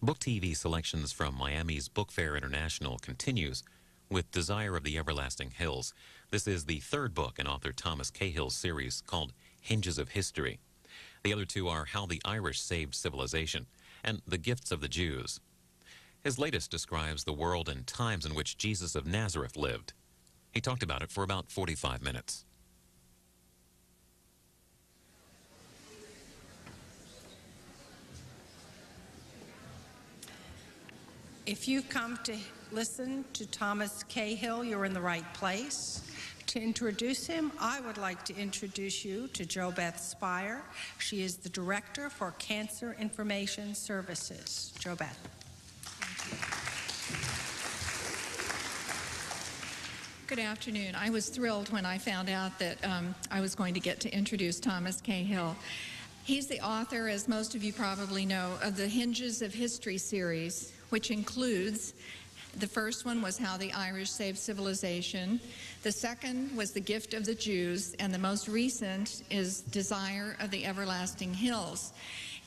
Book TV selections from Miami's Book Fair International continues with Desire of the Everlasting Hills. This is the third book in author Thomas Cahill's series called Hinges of History. The other two are How the Irish Saved Civilization and The Gifts of the Jews. His latest describes the world and times in which Jesus of Nazareth lived. He talked about it for about 45 minutes. If you've come to listen to Thomas Cahill, you're in the right place. To introduce him, I would like to introduce you to Jo Beth Spire. She is the Director for Cancer Information Services. Jo Beth. Good afternoon. I was thrilled when I found out that I was going to get to introduce Thomas Cahill. He's the author, as most of you probably know, of the Hinges of History series, which includes, the first one was How the Irish Saved Civilization, the second was The Gift of the Jews, and the most recent is Desire of the Everlasting Hills.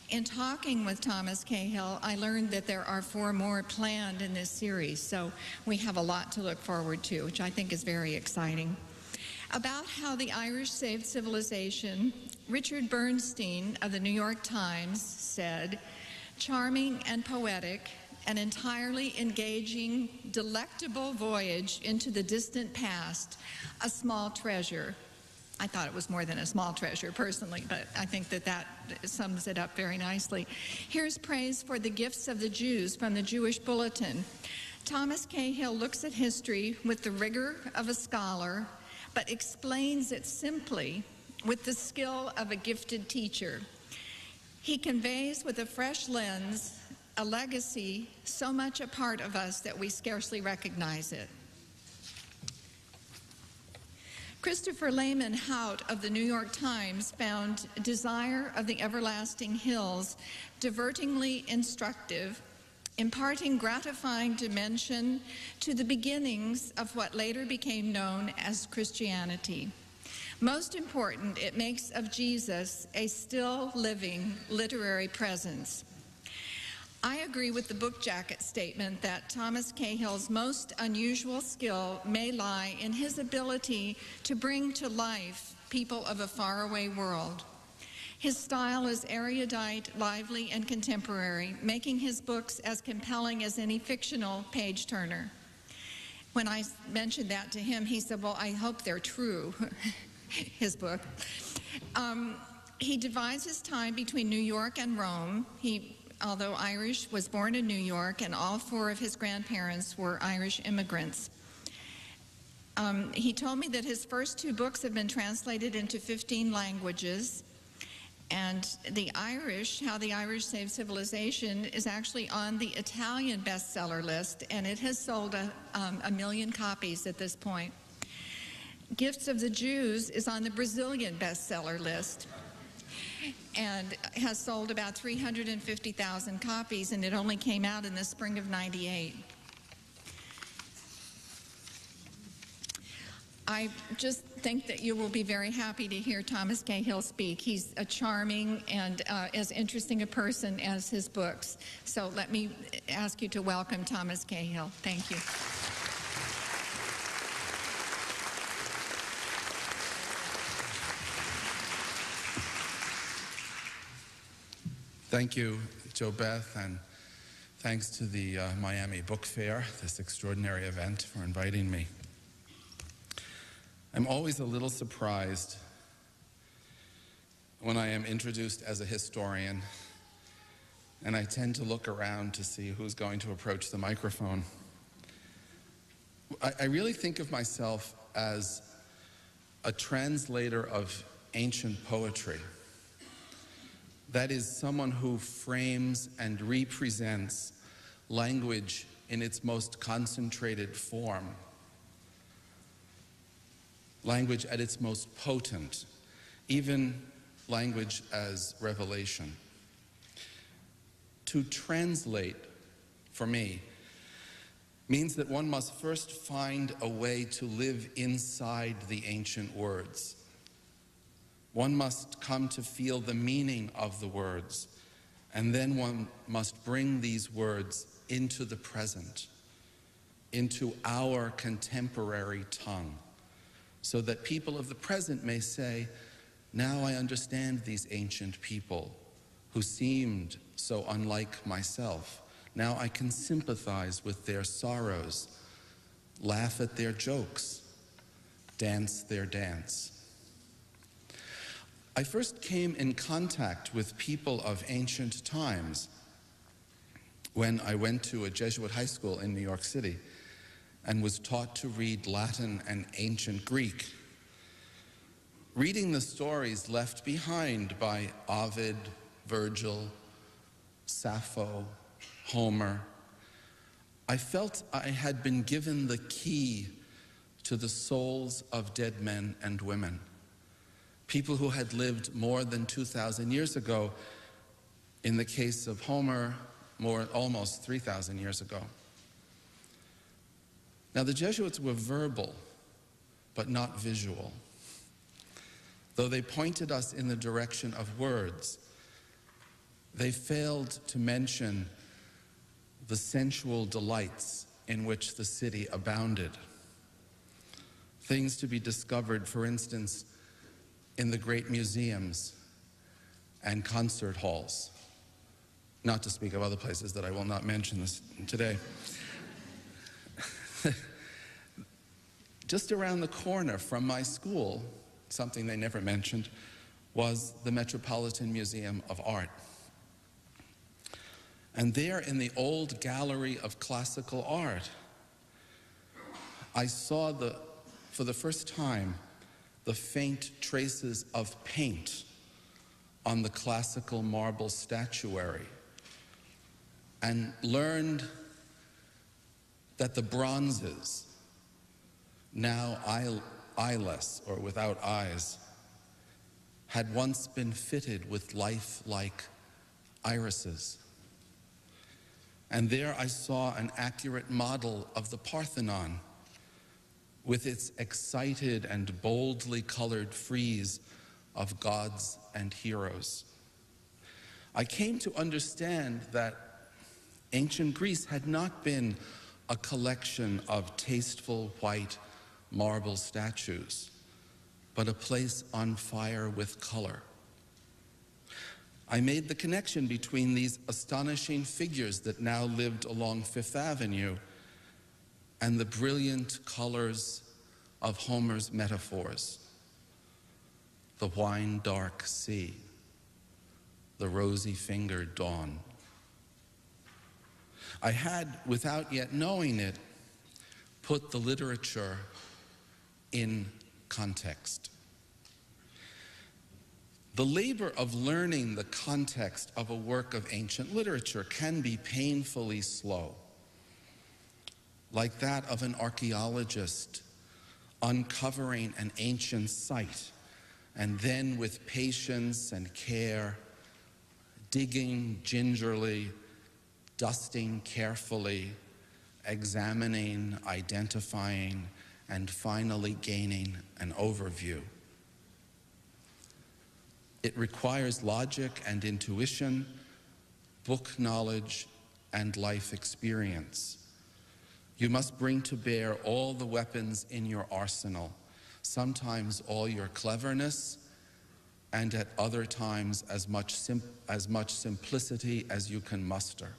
In talking with Thomas Cahill, I learned that there are 4 more planned in this series, so we have a lot to look forward to, which I think is very exciting. About how the Irish saved civilization, Richard Bernstein of the New York Times said, "Charming and poetic, an entirely engaging, delectable voyage into the distant past, a small treasure." I thought it was more than a small treasure, personally, but I think that that sums it up very nicely. Here's praise for The Gifts of the Jews from the Jewish Bulletin. Thomas Cahill looks at history with the rigor of a scholar, but explains it simply with the skill of a gifted teacher. He conveys with a fresh lens a legacy so much a part of us that we scarcely recognize it. Christopher Lehman Hout of the New York Times found Desire of the Everlasting Hills divertingly instructive, imparting gratifying dimension to the beginnings of what later became known as Christianity. Most important, it makes of Jesus a still living literary presence. I agree with the book jacket statement that Thomas Cahill's most unusual skill may lie in his ability to bring to life people of a faraway world. His style is erudite, lively, and contemporary, making his books as compelling as any fictional page-turner. When I mentioned that to him, he said, "Well, I hope they're true," his book. He divides his time between New York and Rome. Although Irish, was born in New York, and all 4 of his grandparents were Irish immigrants. He told me that his first 2 books have been translated into 15 languages, and The Irish, How the Irish Saved Civilization, is actually on the Italian bestseller list, and it has sold a million copies at this point. Gifts of the Jews is on the Brazilian bestseller list and has sold about 350,000 copies, and it only came out in the spring of '98. I just think that you will be very happy to hear Thomas Cahill speak. He's a charming and as interesting a person as his books. So let me ask you to welcome Thomas Cahill. Thank you. Thank you, Jo Beth, and thanks to the Miami Book Fair, this extraordinary event, for inviting me. I'm always a little surprised when I am introduced as a historian, and I tend to look around to see who's going to approach the microphone. I really think of myself as a translator of ancient poetry. That is, someone who frames and represents language in its most concentrated form, language at its most potent, even language as revelation. To translate, for me, means that one must first find a way to live inside the ancient words. One must come to feel the meaning of the words And then one must bring these words into the present, into our contemporary tongue, so that people of the present may say, now I understand these ancient people who seemed so unlike myself. Now I can sympathize with their sorrows, laugh at their jokes, dance their dance. I first came in contact with people of ancient times when I went to a Jesuit high school in New York City and was taught to read Latin and ancient Greek. Reading the stories left behind by Ovid, Virgil, Sappho, Homer, I felt I had been given the key to the souls of dead men and women, people who had lived more than 2,000 years ago, in the case of Homer, almost 3,000 years ago. Now, the Jesuits were verbal, but not visual. Though they pointed us in the direction of words, they failed to mention the sensual delights in which the city abounded. Things to be discovered, for instance, in the great museums and concert halls, not to speak of other places that I will not mention this today. Just around the corner from my school, something they never mentioned, was the Metropolitan Museum of Art. And there in the old gallery of classical art, I saw for the first time the faint traces of paint on the classical marble statuary, and learned that the bronzes, now eyeless or without eyes, had once been fitted with lifelike irises. And there I saw an accurate model of the Parthenon, with its excited and boldly colored frieze of gods and heroes. I came to understand that ancient Greece had not been a collection of tasteful white marble statues, but a place on fire with color. I made the connection between these astonishing figures that now lived along Fifth Avenue and the brilliant colors of Homer's metaphors: the wine-dark sea, the rosy-fingered dawn. I had, without yet knowing it, put the literature in context. The labor of learning the context of a work of ancient literature can be painfully slow, like that of an archaeologist uncovering an ancient site and then with patience and care, digging gingerly, dusting carefully, examining, identifying, and finally gaining an overview. It requires logic and intuition, book knowledge, and life experience. You must bring to bear all the weapons in your arsenal, sometimes all your cleverness, and at other times as much simplicity as you can muster.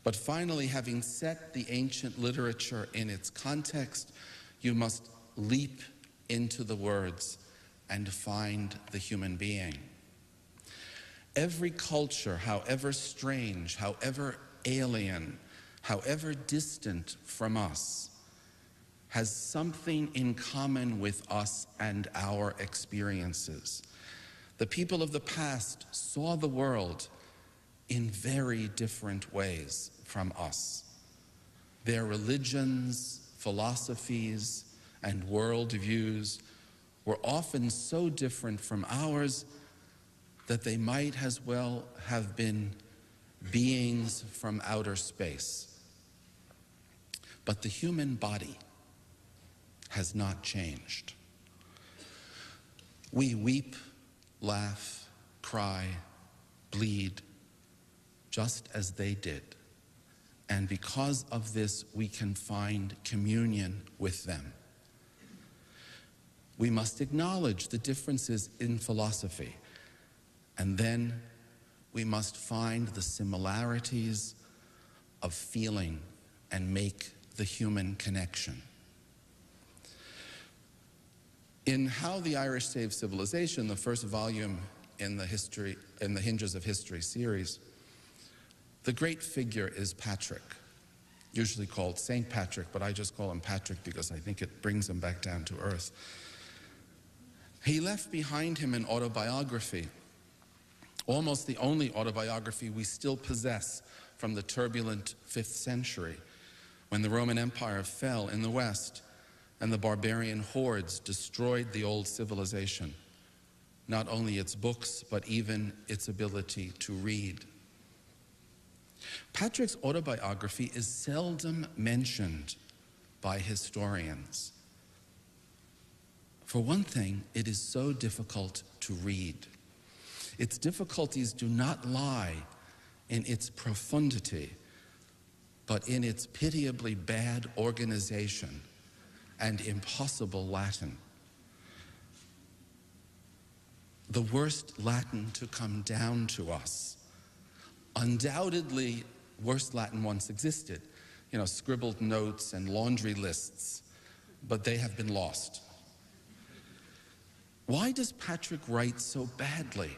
But finally, having set the ancient literature in its context, you must leap into the words and find the human being. Every culture, however strange, however alien, however distant from us, has something in common with us and our experiences. The people of the past saw the world in very different ways from us. Their religions, philosophies, and worldviews were often so different from ours that they might as well have been beings from outer space. But the human body has not changed. We weep, laugh, cry, bleed just as they did. And because of this, we can find communion with them. We must acknowledge the differences in philosophy, and then we must find the similarities of feeling and make the human connection. In How the Irish Saved Civilization, the first volume in the Hinges of History series, the great figure is Patrick, usually called Saint Patrick, but I just call him Patrick because I think it brings him back down to earth. He left behind him an autobiography, almost the only autobiography we still possess from the turbulent 5th century, when the Roman Empire fell in the West and the barbarian hordes destroyed the old civilization, not only its books, but even its ability to read. Patrick's autobiography is seldom mentioned by historians. For one thing, it is so difficult to read. Its difficulties do not lie in its profundity, but in its pitiably bad organization and impossible Latin. The worst Latin to come down to us. Undoubtedly, worse Latin once existed, scribbled notes and laundry lists, but they have been lost. Why does Patrick write so badly?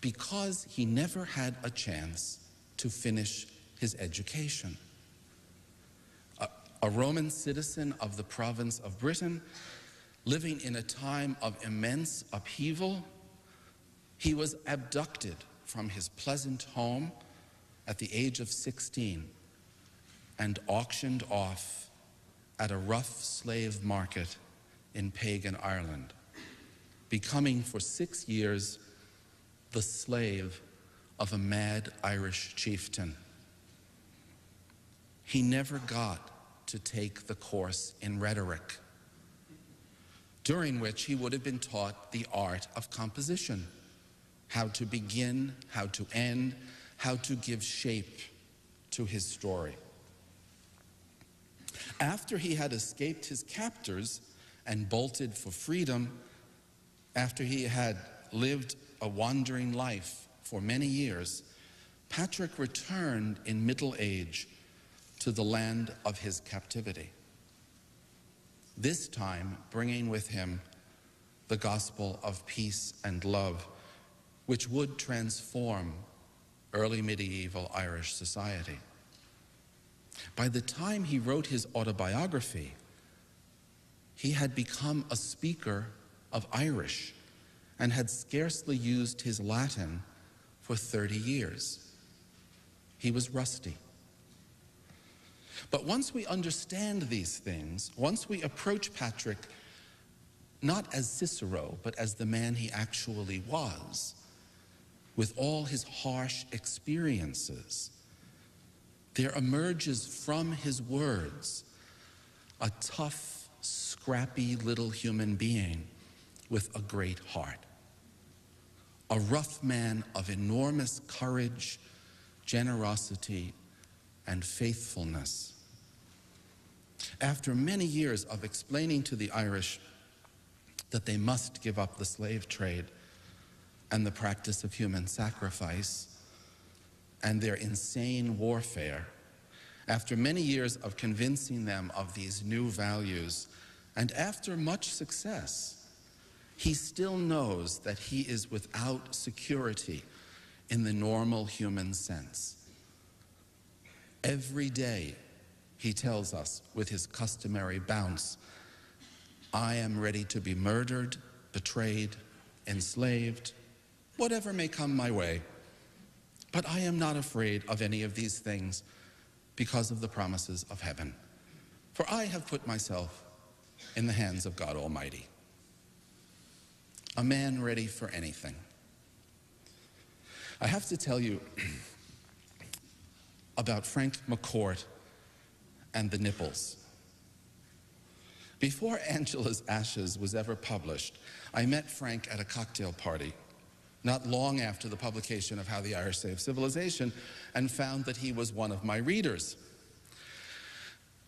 Because he never had a chance to finish his education. A Roman citizen of the province of Britain, living in a time of immense upheaval, he was abducted from his pleasant home at the age of 16 and auctioned off at a rough slave market in pagan Ireland, becoming for 6 years the slave of a mad Irish chieftain. He never got to take the course in rhetoric, during which he would have been taught the art of composition, how to begin, how to end, how to give shape to his story. After he had escaped his captors and bolted for freedom, after he had lived a wandering life for many years, Patrick returned in middle age to the land of his captivity, this time bringing with him the gospel of peace and love, which would transform early medieval Irish society. By the time he wrote his autobiography, he had become a speaker of Irish and had scarcely used his Latin for 30 years. He was rusty. But once we understand these things, once we approach Patrick not as Cicero, but as the man he actually was, with all his harsh experiences, there emerges from his words a tough, scrappy little human being with a great heart. A rough man of enormous courage, generosity, and faithfulness. After many years of explaining to the Irish that they must give up the slave trade and the practice of human sacrifice and their insane warfare, after many years of convincing them of these new values, and after much success, he still knows that he is without security in the normal human sense. Every day, he tells us with his customary bounce, I am ready to be murdered, betrayed, enslaved, whatever may come my way. But I am not afraid of any of these things because of the promises of heaven. For I have put myself in the hands of God Almighty. A man ready for anything. I have to tell you about Frank McCourt and the nipples. Before Angela's Ashes was ever published, I met Frank at a cocktail party not long after the publication of How the Irish Saved Civilization, and found that he was one of my readers.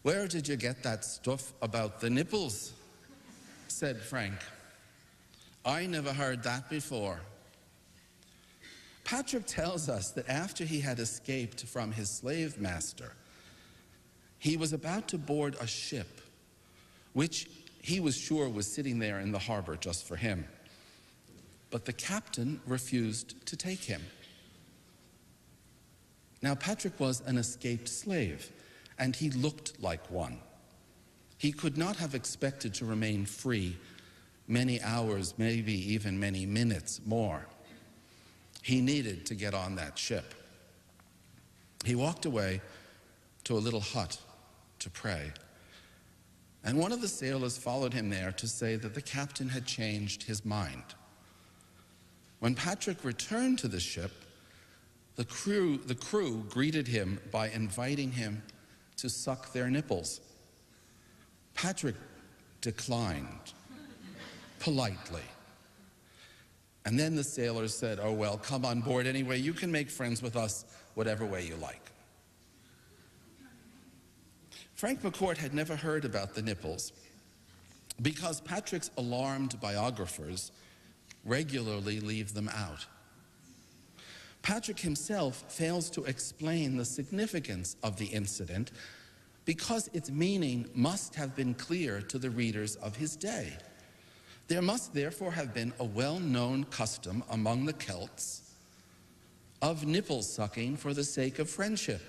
"Where did you get that stuff about the nipples?" said Frank. "I never heard that before." Patrick tells us that after he had escaped from his slave master, he was about to board a ship, which he was sure was sitting there in the harbor just for him. But the captain refused to take him. Now, Patrick was an escaped slave, and he looked like one. He could not have expected to remain free many hours, maybe even many minutes more. He needed to get on that ship. He walked away to a little hut to pray. And one of the sailors followed him there to say that the captain had changed his mind. When Patrick returned to the ship, the crew greeted him by inviting him to suck their nipples. Patrick declined politely. And then the sailors said, "Oh, well, come on board anyway. You can make friends with us whatever way you like." Frank McCourt had never heard about the nipples because Patrick's alarmed biographers regularly leave them out. Patrick himself fails to explain the significance of the incident because its meaning must have been clear to the readers of his day. There must therefore have been a well-known custom among the Celts of nipple sucking for the sake of friendship.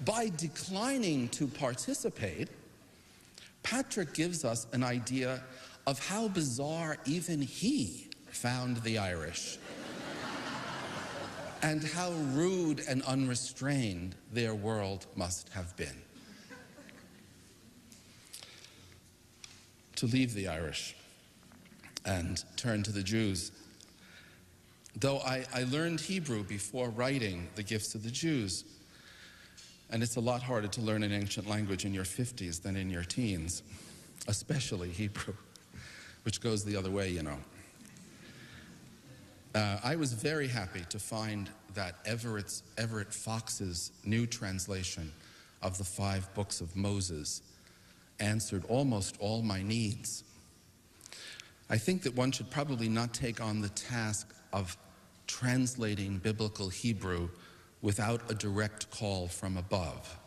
By declining to participate, Patrick gives us an idea of how bizarre even he found the Irish and how rude and unrestrained their world must have been. To leave the Irish and turn to the Jews. Though I learned Hebrew before writing The Gifts of the Jews, and it's a lot harder to learn an ancient language in your 50s than in your teens, especially Hebrew, which goes the other way, you know. I was very happy to find that Everett Fox's new translation of the 5 books of Moses answered almost all my needs. I think that one should probably not take on the task of translating biblical Hebrew without a direct call from above,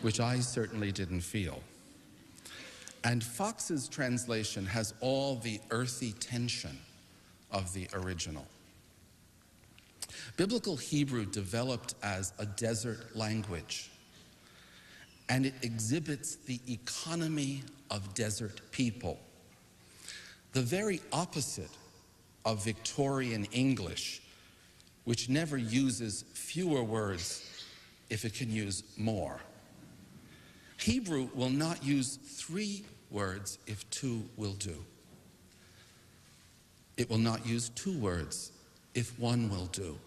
which I certainly didn't feel. And Fox's translation has all the earthy tension of the original. Biblical Hebrew developed as a desert language, and it exhibits the economy of desert people, the very opposite of Victorian English, which never uses fewer words if it can use more. Hebrew will not use 3 words if 2 will do. It will not use 2 words if 1 will do.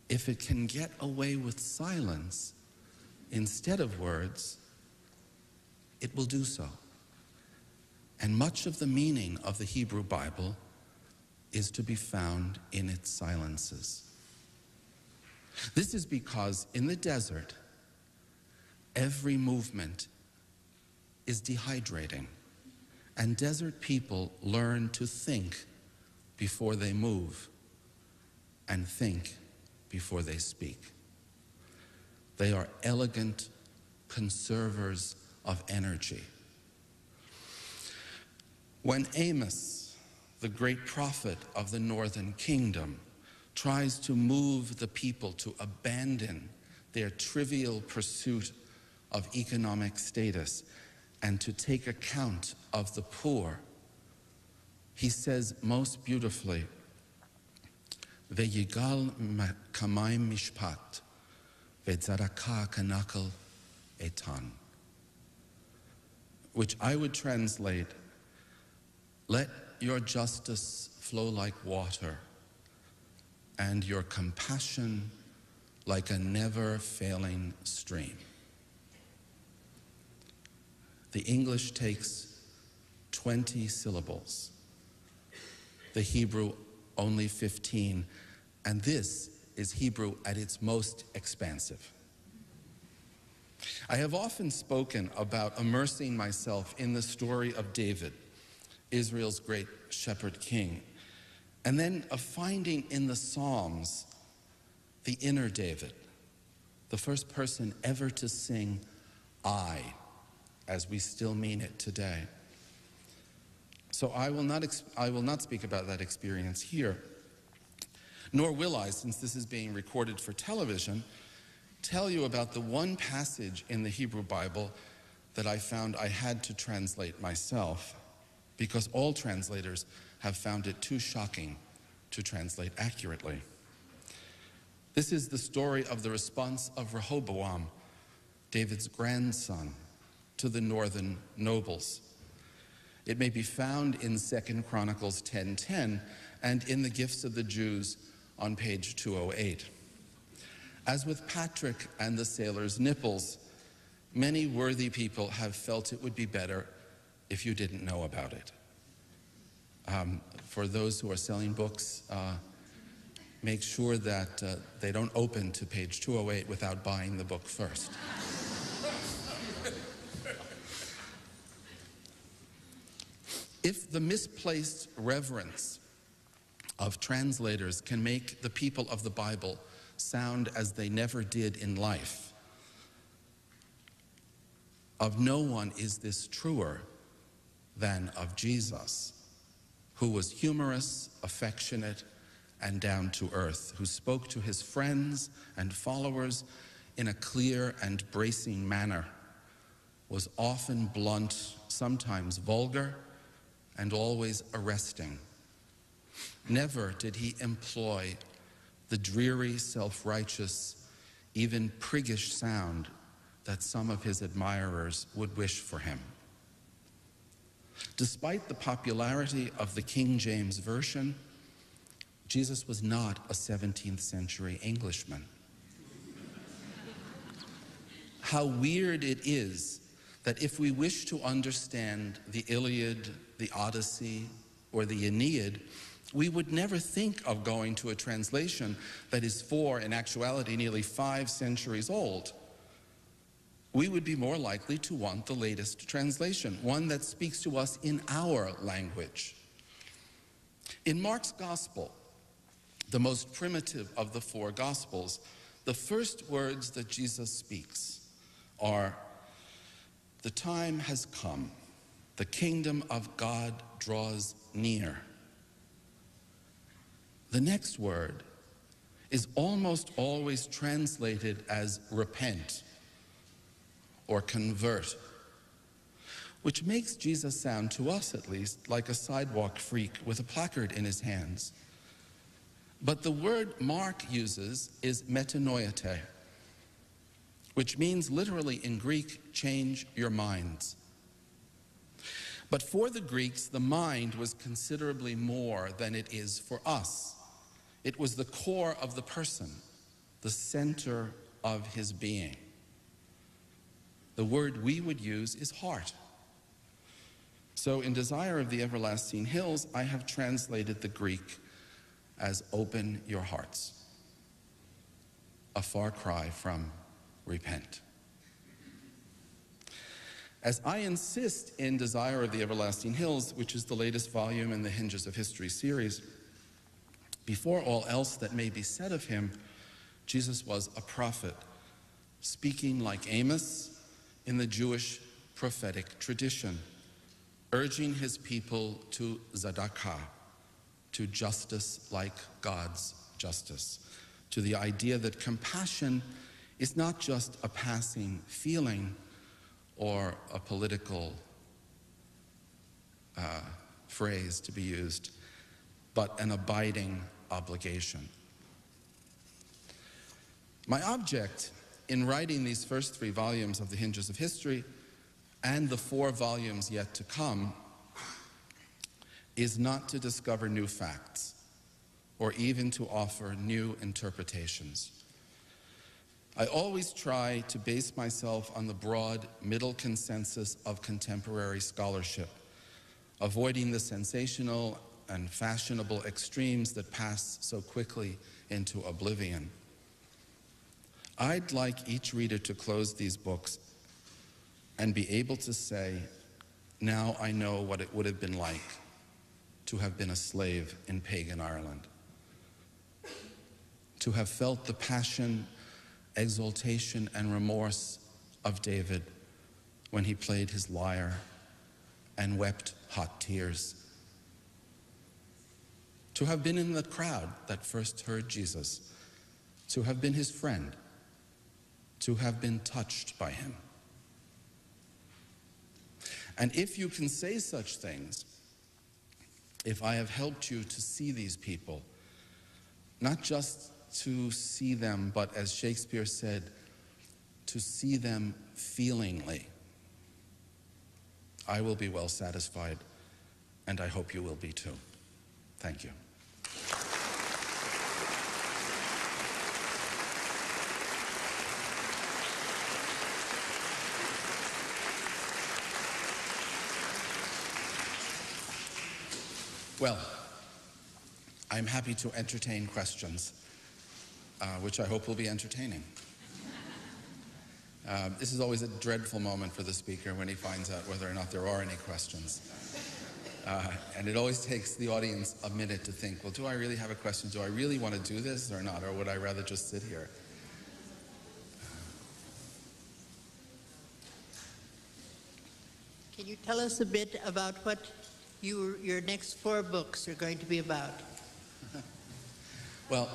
If it can get away with silence instead of words, it will do so. And much of the meaning of the Hebrew Bible is to be found in its silences. This is because in the desert, every movement is dehydrating, and desert people learn to think before they move and think before they speak. They are elegant conservers of energy. When Amos, the great prophet of the northern kingdom, tries to move the people to abandon their trivial pursuit of economic status and to take account of the poor, he says most beautifully, Ve'yigal kamaim mishpat, ve'tzadakah kanakal etan, which I would translate, let your justice flow like water and your compassion like a never-failing stream. The English takes 20 syllables. The Hebrew only 15, and this is Hebrew at its most expansive. I have often spoken about immersing myself in the story of David, Israel's great shepherd king, and then of finding in the Psalms the inner David, the first person ever to sing I, as we still mean it today. So I will not speak about that experience here, nor will I, since this is being recorded for television, tell you about the one passage in the Hebrew Bible that I found I had to translate myself, because all translators have found it too shocking to translate accurately. This is the story of the response of Rehoboam, David's grandson, to the northern nobles. It may be found in 2 Chronicles 10:10 and in the Gifts of the Jews on page 208. As with Patrick and the sailor's nipples, many worthy people have felt it would be better if you didn't know about it. For those who are selling books, make sure that they don't open to page 208 without buying the book first. If the misplaced reverence of translators can make the people of the Bible sound as they never did in life, of no one is this truer than of Jesus, who was humorous, affectionate, and down to earth, who spoke to his friends and followers in a clear and bracing manner, was often blunt, sometimes vulgar, and always arresting. Never did he employ the dreary, self-righteous, even priggish sound that some of his admirers would wish for him. Despite the popularity of the King James Version, Jesus was not a 17th century Englishman. How weird it is that if we wish to understand the Iliad, the Odyssey, or the Aeneid, we would never think of going to a translation that is in actuality, nearly 5 centuries old. We would be more likely to want the latest translation, one that speaks to us in our language. In Mark's Gospel, the most primitive of the 4 Gospels, the first words that Jesus speaks are, "The time has come. The kingdom of God draws near." The next word is almost always translated as repent or convert, which makes Jesus sound, to us at least, like a sidewalk freak with a placard in his hands. But the word Mark uses is metanoete, which means literally in Greek, change your minds. But for the Greeks, the mind was considerably more than it is for us. It was the core of the person, the center of his being. The word we would use is heart. So in Desire of the Everlasting Hills, I have translated the Greek as open your hearts, a far cry from repent. As I insist in Desire of the Everlasting Hills, which is the latest volume in the Hinges of History series, before all else that may be said of him, Jesus was a prophet, speaking like Amos in the Jewish prophetic tradition, urging his people to tzedakah, to justice like God's justice, to the idea that compassion is not just a passing feeling or a political phrase to be used, but an abiding obligation. My object in writing these first 3 volumes of the Hinges of History and the 4 volumes yet to come is not to discover new facts or even to offer new interpretations. I always try to base myself on the broad middle consensus of contemporary scholarship, avoiding the sensational and fashionable extremes that pass so quickly into oblivion. I'd like each reader to close these books and be able to say, now I know what it would have been like to have been a slave in pagan Ireland, to have felt the passion, exultation, and remorse of David when he played his lyre and wept hot tears, to have been in the crowd that first heard Jesus, to have been his friend, to have been touched by him. And if you can say such things, if I have helped you to see these people, not just to see them, but as Shakespeare said, to see them feelingly, I will be well satisfied, and I hope you will be too. Thank you. Well, I'm happy to entertain questions, which I hope will be entertaining. This is always a dreadful moment for the speaker when he finds out whether or not there are any questions. And it always takes the audience a minute to think, well, do I really have a question? Do I really want to do this or not? Or would I rather just sit here? Can you tell us a bit about what your next 4 books are going to be about? Well,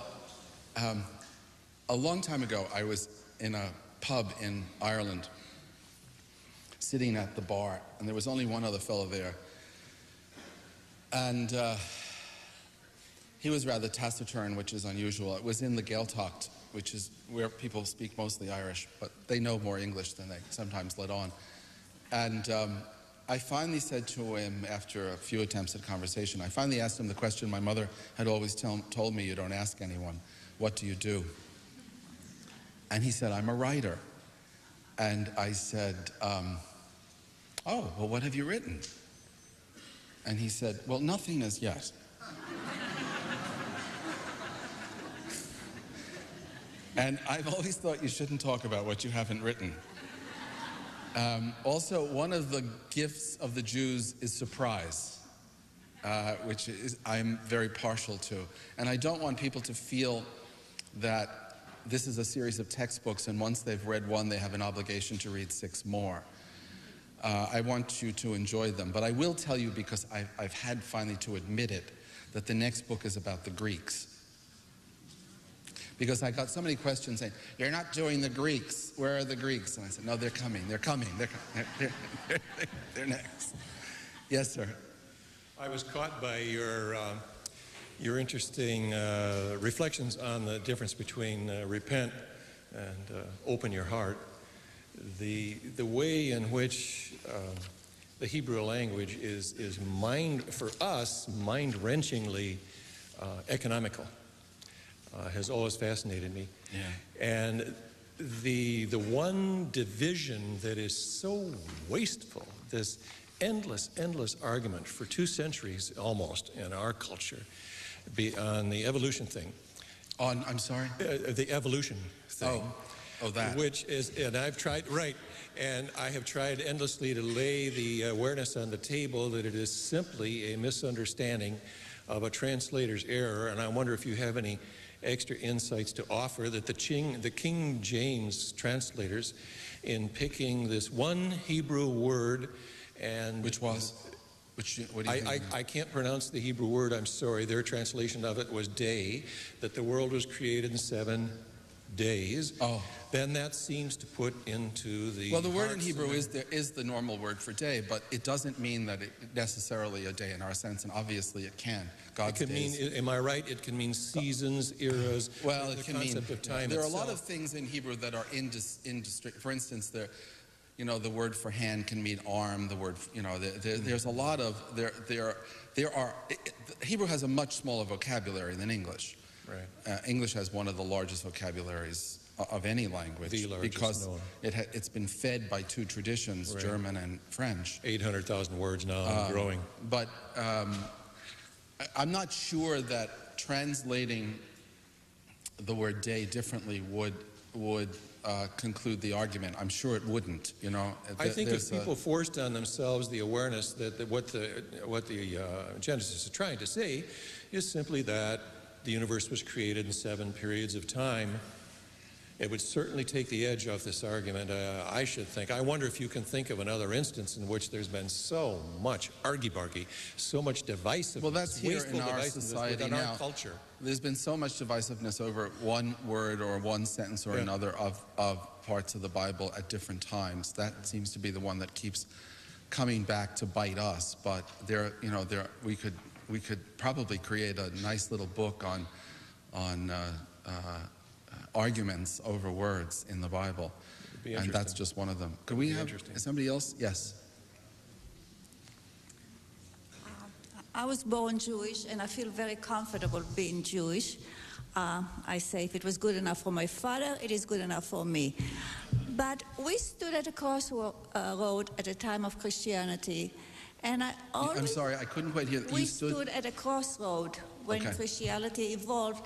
a long time ago, I was in a pub in Ireland, sitting at the bar, and there was only one other fellow there. And he was rather taciturn, which is unusual. It was in the Gaeltacht, which is where people speak mostly Irish, but they know more English than they sometimes let on. And I finally said to him, after a few attempts at conversation, I finally asked him the question my mother had always told me, you don't ask anyone, what do you do? And he said, I'm a writer. And I said, oh, well, what have you written? And he said, well, nothing as yet. And I've always thought you shouldn't talk about what you haven't written. Also, one of the gifts of the Jews is surprise, which I'm very partial to. And I don't want people to feel that this is a series of textbooks, and once they've read one, they have an obligation to read 6 more. I want you to enjoy them. But I will tell you, because I've had finally to admit it, that the next book is about the Greeks. Because I got so many questions saying, you're not doing the Greeks. Where are the Greeks? And I said, no, they're coming. They're coming. They're next. Yes, sir. I was caught by your interesting reflections on the difference between repent and open your heart. The way in which the Hebrew language is for us, mind-wrenchingly economical. Has always fascinated me. Yeah. And the one division that is so wasteful, this endless argument for 2 centuries almost in our culture on the evolution thing. I'm sorry? The evolution thing. Oh, that. Which is, and I've tried, right, and I have tried endlessly to lay the awareness on the table that it is simply a misunderstanding of a translator's error, and I wonder if you have any extra insights to offer that the King James translators, in picking this one Hebrew word, and which was, what do you think? I can't pronounce the Hebrew word, I'm sorry. Their translation of it was day, that the world was created in 7 days. Oh. Then that seems to put into the... Well, the word in Hebrew is the normal word for day, but it doesn't mean that it necessarily a day in our sense, and obviously it can. God's it can days. mean, am I right? It can mean seasons, eras. Well, it can mean, of time there are a itself. lot of things in Hebrew that are industry. For instance, the word for hand can mean arm. The word, there's a lot of, Hebrew has a much smaller vocabulary than English. Right. English has one of the largest vocabularies of any language, The largest because known. it's been fed by two traditions, Right. German and French. 800,000 words now and growing. But I'm not sure that translating the word day differently would conclude the argument. I'm sure it wouldn't. You know, I think if people forced on themselves the awareness that what the Genesis is trying to say is simply that the universe was created in 7 periods of time, it would certainly take the edge off this argument. I should think. I wonder if you can think of another instance in which there's been so much argy-bargy, so much divisiveness. Well, that's here wasteful in our divisiveness society within now. our culture. There's been so much divisiveness over one word or one sentence or another of parts of the Bible at different times. That seems to be the one that keeps coming back to bite us. But we could probably create a nice little book on arguments over words in the Bible, and that's just one of them. Could we have somebody else? Yes. I was born Jewish, and I feel very comfortable being Jewish. I say if it was good enough for my father, it is good enough for me. But we stood at a crossroad at the time of Christianity, and I'm sorry, I couldn't quite hear. We stood at a crossroad when Christianity evolved,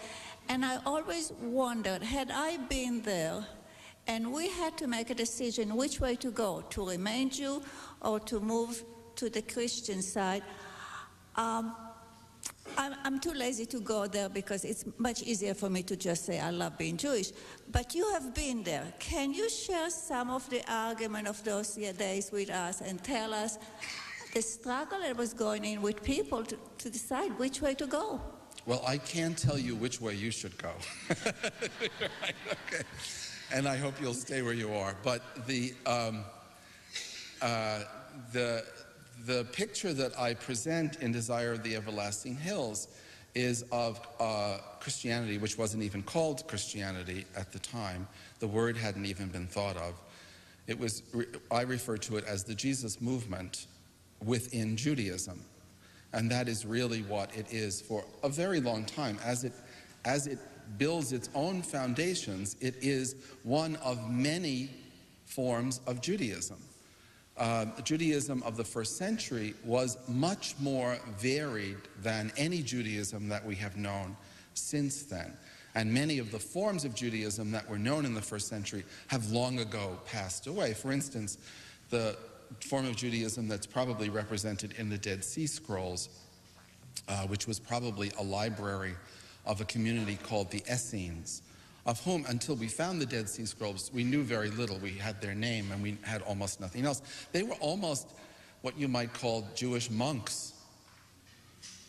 and I always wondered, had I been there, and we had to make a decision which way to go, to remain Jew or to move to the Christian side. I'm too lazy to go there because it's much easier for me to just say I love being Jewish. But you have been there. Can you share some of the argument of those days with us and tell us the struggle that was going in with people to decide which way to go? Well, I can't tell you which way you should go. Right, okay. And I hope you'll stay where you are. But the picture that I present in Desire of the Everlasting Hills is of Christianity, which wasn't even called Christianity at the time. The word hadn't even been thought of. I refer to it as the Jesus movement within Judaism. And that is really what it is for a very long time. As it builds its own foundations, it is one of many forms of Judaism. Judaism of the first century was much more varied than any Judaism that we have known since then. And many of the forms of Judaism that were known in the first century have long ago passed away. For instance, the form of Judaism that's probably represented in the Dead Sea Scrolls, which was probably a library of a community called the Essenes, of whom, until we found the Dead Sea Scrolls, we knew very little. We had their name and we had almost nothing else. They were almost what you might call Jewish monks.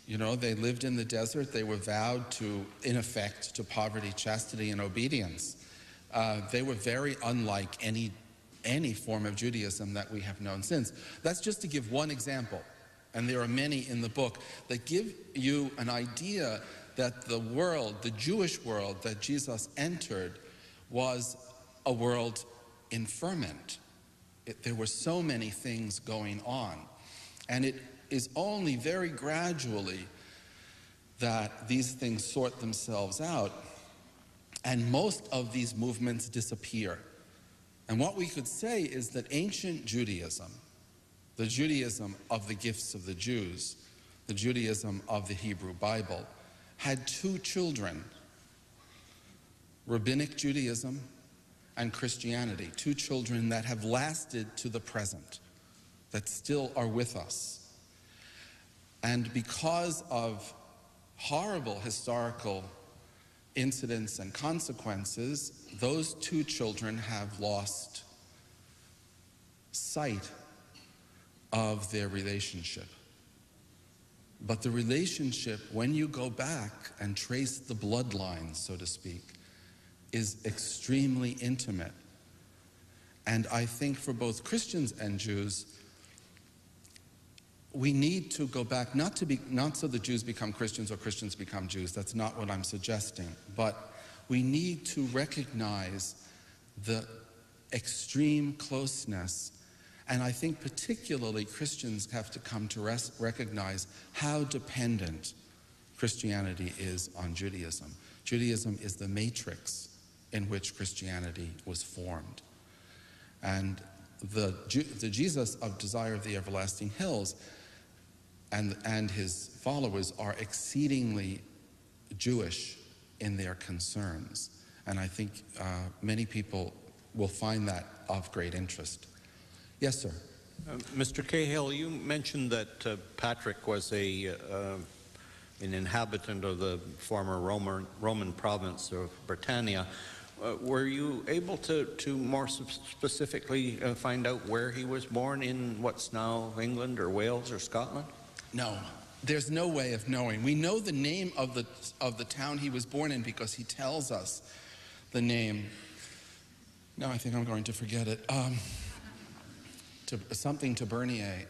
You know, they lived in the desert. They were vowed to, in effect, to poverty, chastity, and obedience. They were very unlike any form of Judaism that we have known since. That's just to give one example, and there are many in the book that give you an idea that the world, the Jewish world that Jesus entered, was a world in ferment. There were so many things going on, and it is only very gradually that these things sort themselves out, and most of these movements disappear. And what we could say is that ancient Judaism, the Judaism of the gifts of the Jews, the Judaism of the Hebrew Bible, had two children, Rabbinic Judaism and Christianity, two children that have lasted to the present, that still are with us. And because of horrible historical incidents and consequences, those two children have lost sight of their relationship. But the relationship, when you go back and trace the bloodline, so to speak, is extremely intimate. And I think for both Christians and Jews, we need to go back, not so the Jews become Christians or Christians become Jews. That's not what I'm suggesting. But we need to recognize the extreme closeness. And I think particularly Christians have to come to recognize how dependent Christianity is on Judaism. Judaism is the matrix in which Christianity was formed. And the Jesus of Desire of the Everlasting Hills and his followers are exceedingly Jewish in their concerns. And I think many people will find that of great interest. Yes, sir. Mr. Cahill, you mentioned that Patrick was an inhabitant of the former Roman province of Britannia. Were you able to more specifically find out where he was born in what's now England or Wales or Scotland? No, there's no way of knowing. We know the name of the town he was born in because he tells us the name. No, I think I'm going to forget it. Something to Bernier.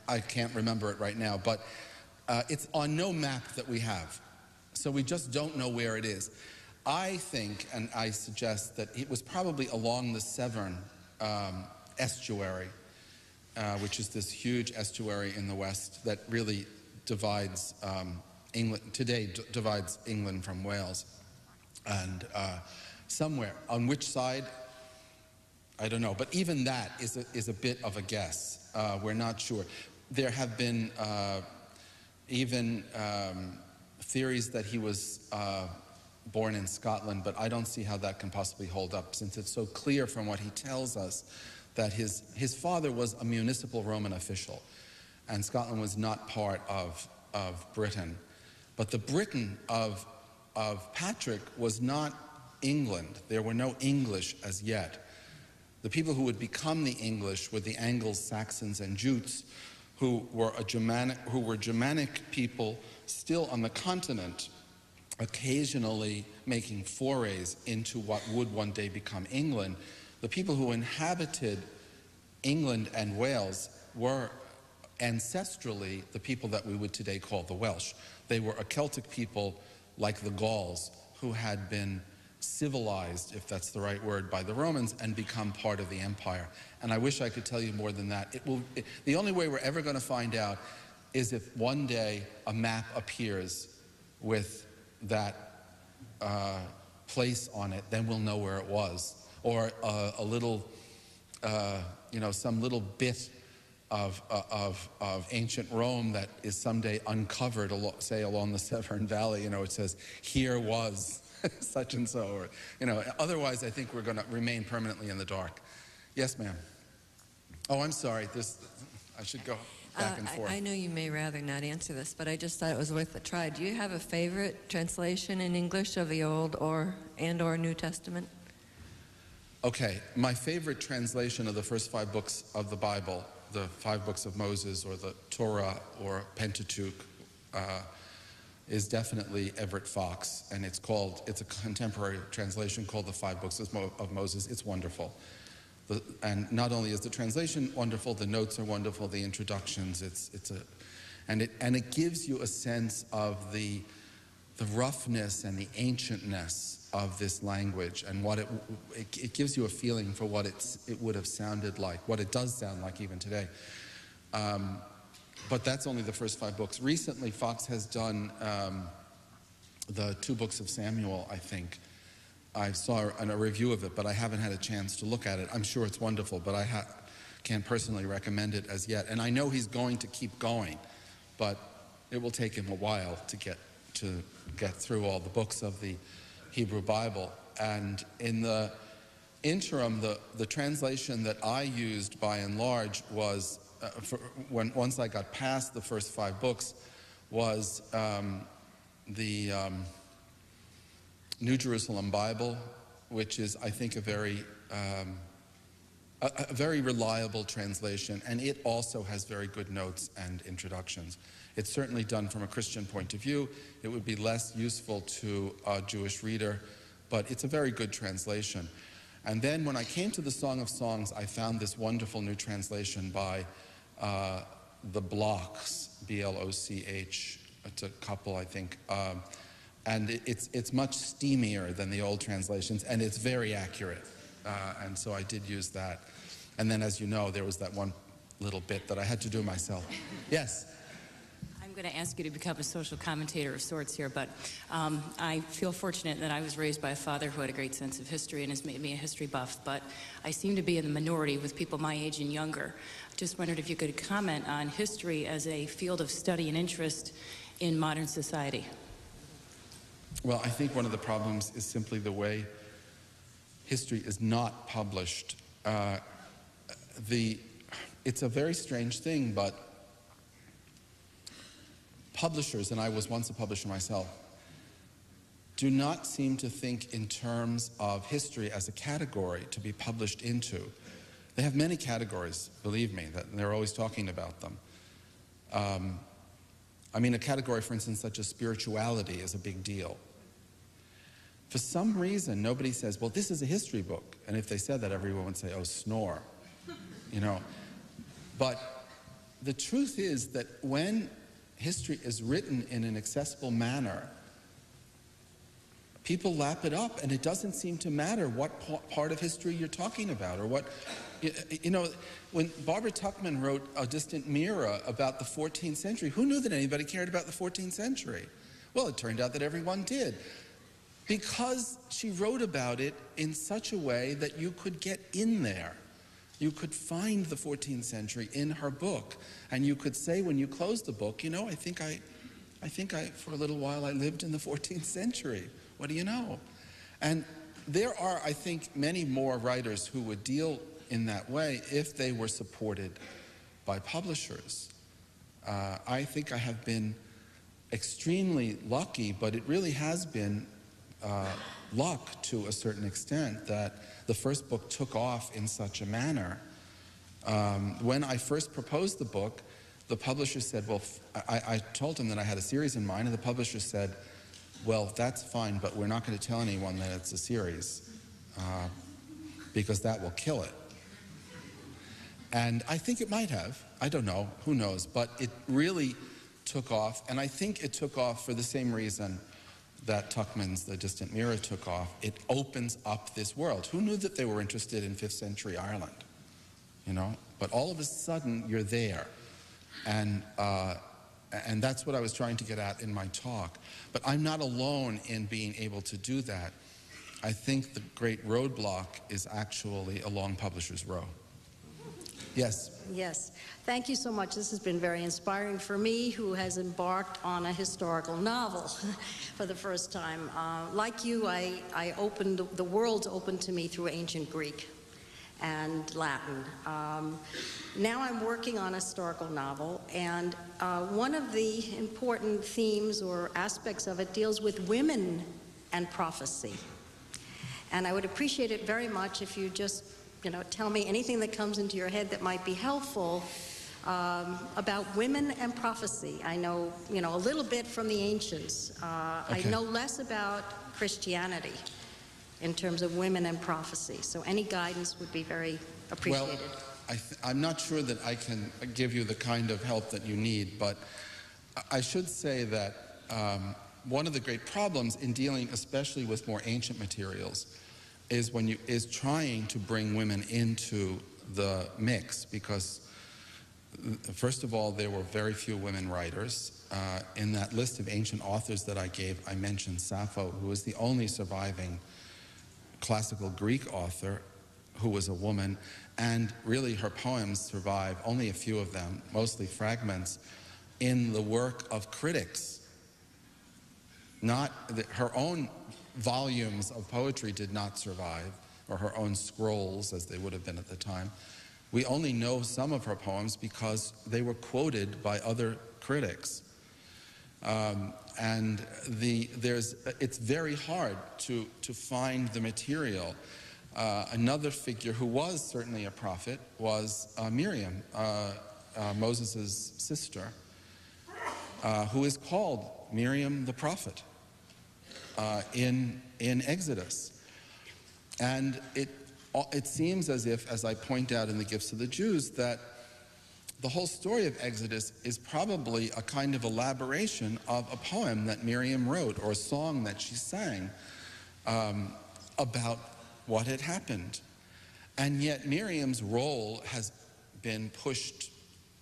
I can't remember it right now, but it's on no map that we have. So we just don't know where it is. I think, and I suggest, that it was probably along the Severn estuary, which is this huge estuary in the west that really divides England, today divides England from Wales. And somewhere, on which side, I don't know. But even that is a bit of a guess. We're not sure. There have been even theories that he was born in Scotland, but I don't see how that can possibly hold up, since it's so clear from what he tells us that his father was a municipal Roman official, and Scotland was not part of Britain. But the Britain of Patrick was not England. There were no English as yet. The people who would become the English were the Angles, Saxons, and Jutes, who were Germanic people still on the continent, occasionally making forays into what would one day become England. The people who inhabited England and Wales were ancestrally the people that we would today call the Welsh. They were a Celtic people like the Gauls who had been civilized, if that's the right word, by the Romans and become part of the empire. And I wish I could tell you more than that. The only way we're ever going to find out is if one day a map appears with that place on it, then we'll know where it was. Or a little, some little bit of ancient Rome that is someday uncovered, say along the Severn Valley. It says, here was such and so, or otherwise I think we're going to remain permanently in the dark. Yes, ma'am. Oh, I'm sorry. I should go back and forth. I know you may rather not answer this, but I just thought it was worth a try. Do you have a favorite translation in English of the Old or New Testament? Okay, my favorite translation of the first 5 books of the Bible, the 5 books of Moses, or the Torah, or Pentateuch, is definitely Everett Fox, and it's a contemporary translation called the 5 Books of Moses. It's wonderful. And not only is the translation wonderful, the notes are wonderful, the introductions, and it gives you a sense of the roughness and the ancientness of this language, and what it gives you a feeling for what it would have sounded like, what it does sound like even today. But that's only the first 5 books. Recently, Fox has done the 2 books of Samuel, I think. I saw a review of it, but I haven't had a chance to look at it. I'm sure it's wonderful, but I can't personally recommend it as yet. And I know he's going to keep going, but it will take him a while to get through all the books of the Hebrew Bible. And in the interim, the translation that I used by and large was, once I got past the first 5 books, was the New Jerusalem Bible, which is, I think, a very reliable translation, and it also has very good notes and introductions. It's certainly done from a Christian point of view. It would be less useful to a Jewish reader, but it's a very good translation. And then when I came to the Song of Songs, I found this wonderful new translation by the Blocks, B-L-O-C-H. It's a couple, I think. And it's much steamier than the old translations, and it's very accurate. And so I did use that. And then, as you know, there was that one little bit that I had to do myself. Yes? I'm going to ask you to become a social commentator of sorts here, but I feel fortunate that I was raised by a father who had a great sense of history and has made me a history buff, but I seem to be in the minority with people my age and younger. Just wondered if you could comment on history as a field of study and interest in modern society. Well, I think one of the problems is simply the way history is not published. It's a very strange thing, but publishers, and I was once a publisher myself, do not seem to think in terms of history as a category to be published into. They have many categories, believe me, and they're always talking about them. I mean, a category, for instance, such as spirituality is a big deal. For some reason, nobody says, well, this is a history book. And if they said that, everyone would say, oh, snore. You know. But the truth is that when history is written in an accessible manner, people lap it up, and it doesn't seem to matter what part of history you're talking about, or what, you know, when Barbara Tuchman wrote A Distant Mirror about the 14th century, who knew that anybody cared about the 14th century? Well, it turned out that everyone did, because she wrote about it in such a way that you could get in there. You could find the 14th century in her book, and you could say when you closed the book, you know, I think for a little while I lived in the 14th century. What do you know? And there are, I think, many more writers who would deal in that way if they were supported by publishers. I think I have been extremely lucky, but it really has been luck to a certain extent that the first book took off in such a manner. When I first proposed the book, the publisher said, well, I told him that I had a series in mind, and the publisher said, well, that's fine, but we're not going to tell anyone that it's a series, because that will kill it. And I think it might have. I don't know. Who knows? But it really took off, and I think it took off for the same reason that Tuchman's The Distant Mirror took off. It opens up this world. Who knew that they were interested in 5th century Ireland? You know? But all of a sudden, you're there. And that's what I was trying to get at in my talk. But I'm not alone in being able to do that. I think the great roadblock is actually along Publishers Row. Yes? Yes. Thank you so much. This has been very inspiring for me, who has embarked on a historical novel for the first time. Like you, I opened, the world opened to me through ancient Greek and Latin. Now I'm working on a historical novel, and one of the important themes or aspects of it deals with women and prophecy. And I would appreciate it very much if you just, you know, tell me anything that comes into your head that might be helpful about women and prophecy. I know, you know, a little bit from the ancients. Okay. I know less about Christianity in terms of women and prophecy. So any guidance would be very appreciated. Well, I'm not sure that I can give you the kind of help that you need, but I should say that one of the great problems in dealing especially with more ancient materials is trying to bring women into the mix, because first of all, there were very few women writers. In that list of ancient authors that I gave, I mentioned Sappho, who was the only surviving classical Greek author who was a woman, and really her poems survive, only a few of them, mostly fragments, in the work of critics. Her own volumes of poetry did not survive, or her own scrolls, as they would have been at the time. We only know some of her poems because they were quoted by other critics. And it's very hard to find the material. Another figure who was certainly a prophet was Miriam, Moses' sister, who is called Miriam the prophet in Exodus. And it seems as if, as I point out in The Gifts of the Jews, that the whole story of Exodus is probably a kind of elaboration of a poem that Miriam wrote, or a song that she sang about what had happened. And yet Miriam's role has been pushed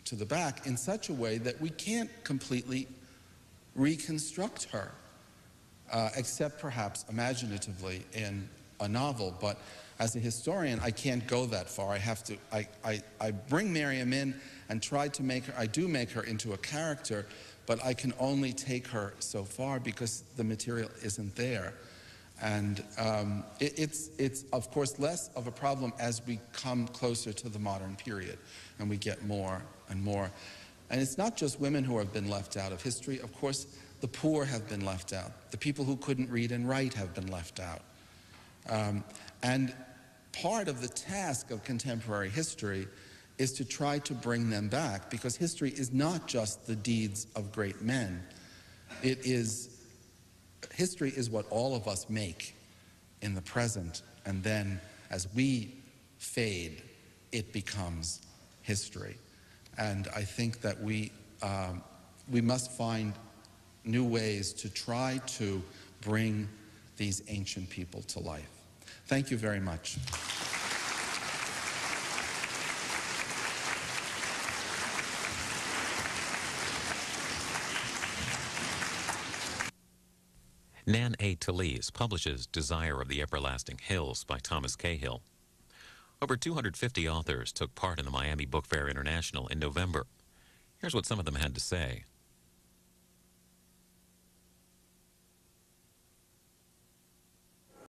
to the back in such a way that we can't completely reconstruct her, except perhaps imaginatively in a novel. But as a historian, I can't go that far. I bring Miriam in and try to make her, I do make her into a character, but I can only take her so far because the material isn't there. And it's of course less of a problem as we come closer to the modern period and we get more and more. And it's not just women who have been left out of history. Of course, the poor have been left out. The people who couldn't read and write have been left out. And part of the task of contemporary history is to try to bring them back, because history is not just the deeds of great men. History is what all of us make in the present, and then as we fade, it becomes history. And I think that we must find new ways to try to bring these ancient people to life. Thank you very much. Nan A. Talese publishes Desire of the Everlasting Hills by Thomas Cahill. Over 250 authors took part in the Miami Book Fair International in November. Here's what some of them had to say.